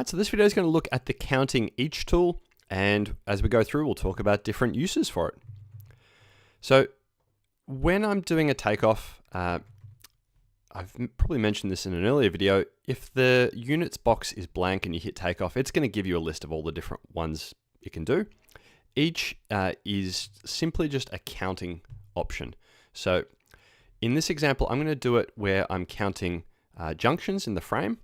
Alright, so this video is going to look at the counting each tool, and as we go through, we'll talk about different uses for it. So when I'm doing a takeoff, I've probably mentioned this in an earlier video, if the units box is blank and you hit takeoff, it's going to give you a list of all the different ones you can do. Each is simply just a counting option. So in this example, I'm going to do it where I'm counting junctions in the frame,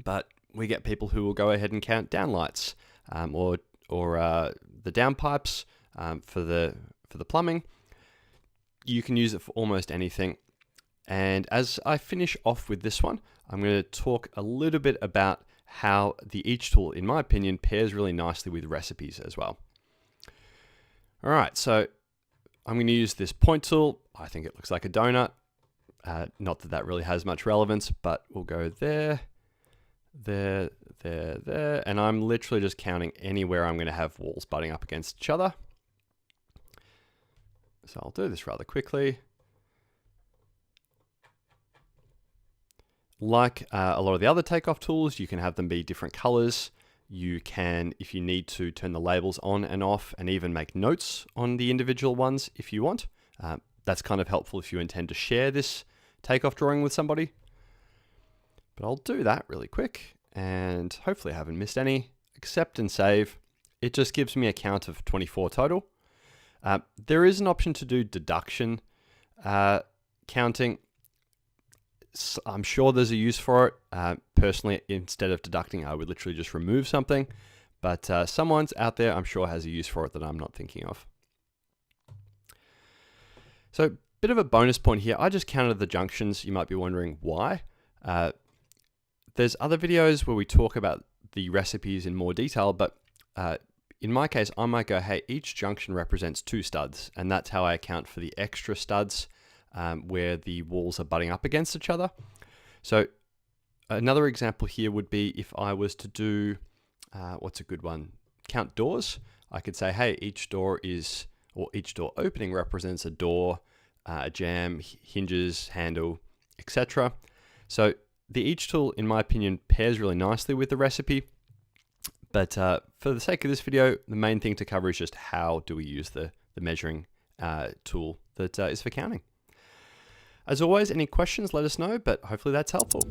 but we get people who will go ahead and count downlights or the downpipes for the plumbing. You can use it for almost anything. And as I finish off with this one, I'm going to talk a little bit about how the each tool, in my opinion, pairs really nicely with recipes as well. All right, so I'm going to use this point tool. I think it looks like a donut. Not that that really has much relevance, but we'll go there, there, and I'm literally just counting anywhere I'm going to have walls butting up against each other. So I'll do this rather quickly. Like a lot of the other takeoff tools, you can have them be different colors. You can, if you need to, turn the labels on and off and even make notes on the individual ones if you want. That's kind of helpful if you intend to share this takeoff drawing with somebody. But I'll do that really quick and hopefully I haven't missed any. Accept and save. It just gives me a count of 24 total. There is an option to do deduction counting. I'm sure there's a use for it. Personally, instead of deducting, I would literally just remove something. But someone's out there, I'm sure, has a use for it that I'm not thinking of. So, bit of a bonus point here. I just counted the junctions. You might be wondering why. There's other videos where we talk about the recipes in more detail, but in my case, I might go, hey, each junction represents 2 studs, and that's how I account for the extra studs where the walls are butting up against each other. So another example here would be if I was to do, what's a good one? Count doors. I could say, hey, each door opening represents a door, a jamb, hinges, handle, etc. So the each tool, in my opinion, pairs really nicely with the recipe. But for the sake of this video, the main thing to cover is just how do we use the measuring tool that is for counting. As always, any questions, let us know, but hopefully that's helpful.